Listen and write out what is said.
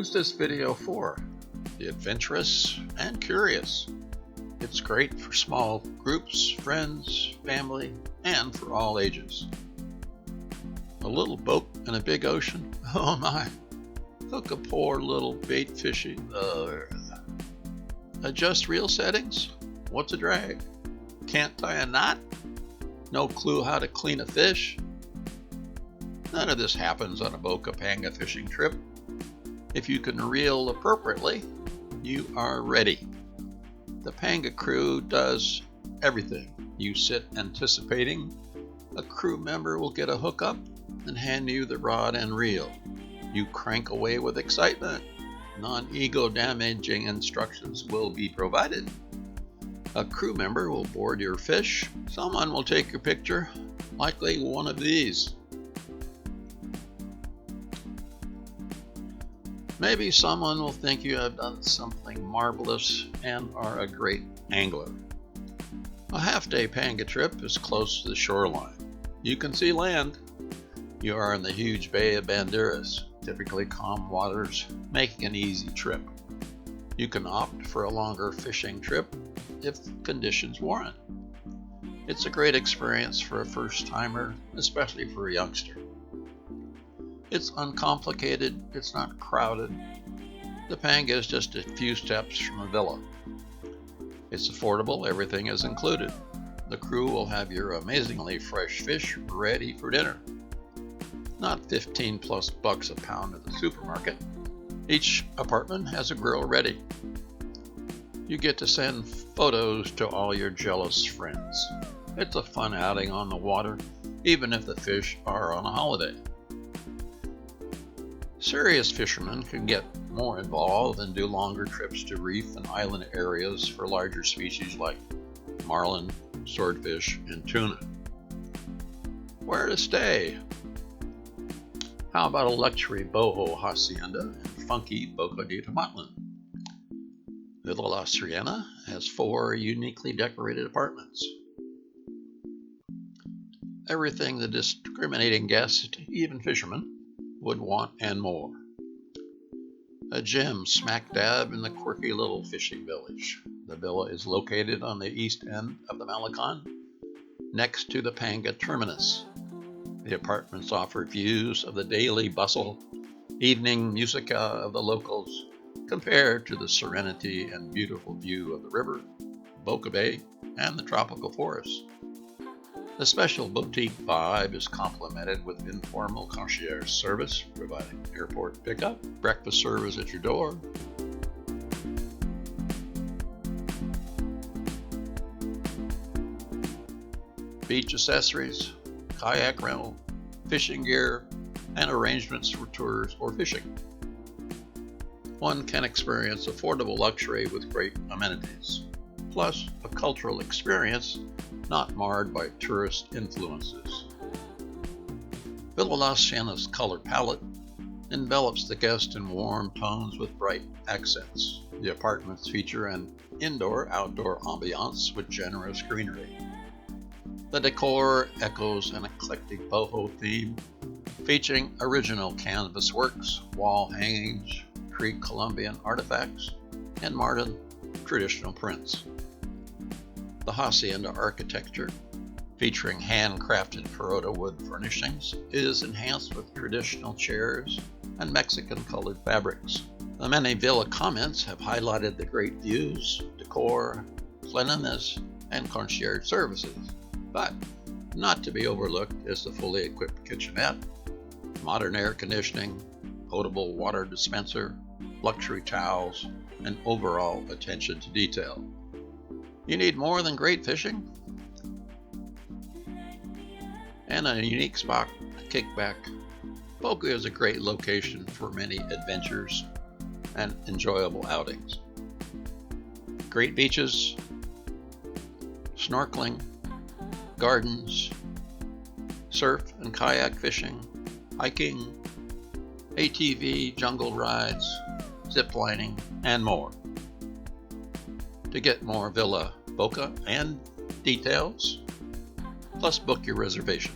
Who's this video for? The adventurous and curious. It's great for small groups, friends, family, and for all ages. A little boat in a big ocean? Oh my! Hook a poor little bait fishing. Adjust reel settings? What's a drag? Can't tie a knot? No clue how to clean a fish? None of this happens on a Boca Panga fishing trip. If you can reel appropriately, you are ready. The Panga crew does everything. You sit anticipating a crew member will get a hookup and hand you the rod and reel. You crank away with excitement. Non-ego damaging instructions will be provided. A crew member will board your fish. Someone will take your picture, likely one of these. Maybe someone will think you have done something marvelous and are a great angler. A half-day Panga trip is close to the shoreline. You can see land. You are in the huge Bay of Banderas, typically calm waters, making an easy trip. You can opt for a longer fishing trip if conditions warrant. It's a great experience for a first-timer, especially for a youngster. It's uncomplicated, it's not crowded. The Panga is just a few steps from a villa. It's affordable, everything is included. The crew will have your amazingly fresh fish ready for dinner. Not $15+ a pound at the supermarket. Each apartment has a grill ready. You get to send photos to all your jealous friends. It's a fun outing on the water, even if the fish are on a holiday. Serious fishermen can get more involved and do longer trips to reef and island areas for larger species like marlin, swordfish, and tuna. Where to stay? How about a luxury boho hacienda in funky Boca de Tomatlán? Villa La Sirena has 4 uniquely decorated apartments. Everything the discriminating guest, even fishermen, would want and more. A gem smack dab in the quirky little fishing village. The villa is located on the east end of the Malecon, next to the Panga terminus. The apartments offer views of the daily bustle, evening musica of the locals, compared to the serenity and beautiful view of the river, Boca Bay, and the tropical forest. The special boutique vibe is complemented with informal concierge service, providing airport pickup, breakfast service at your door, beach accessories, kayak rental, fishing gear, and arrangements for tours or fishing. One can experience affordable luxury with great amenities, plus a cultural experience not marred by tourist influences. Villa La Sirena's color palette envelops the guest in warm tones with bright accents. The apartments feature an indoor-outdoor ambiance with generous greenery. The decor echoes an eclectic boho theme, featuring original canvas works, wall hangings, pre-Columbian artifacts, and modern traditional prints. The hacienda architecture, featuring handcrafted Perota wood furnishings, is enhanced with traditional chairs and Mexican-colored fabrics. The many villa comments have highlighted the great views, decor, cleanliness, and concierge services. But not to be overlooked is the fully equipped kitchenette, modern air conditioning, potable water dispenser, luxury towels, and overall attention to detail. You need more than great fishing and a unique spot to kick back. Boca is a great location for many adventures and enjoyable outings. Great beaches, snorkeling, gardens, surf and kayak fishing, hiking, ATV jungle rides, zip lining, and more. To get more Villa Boca and details, plus book your reservation.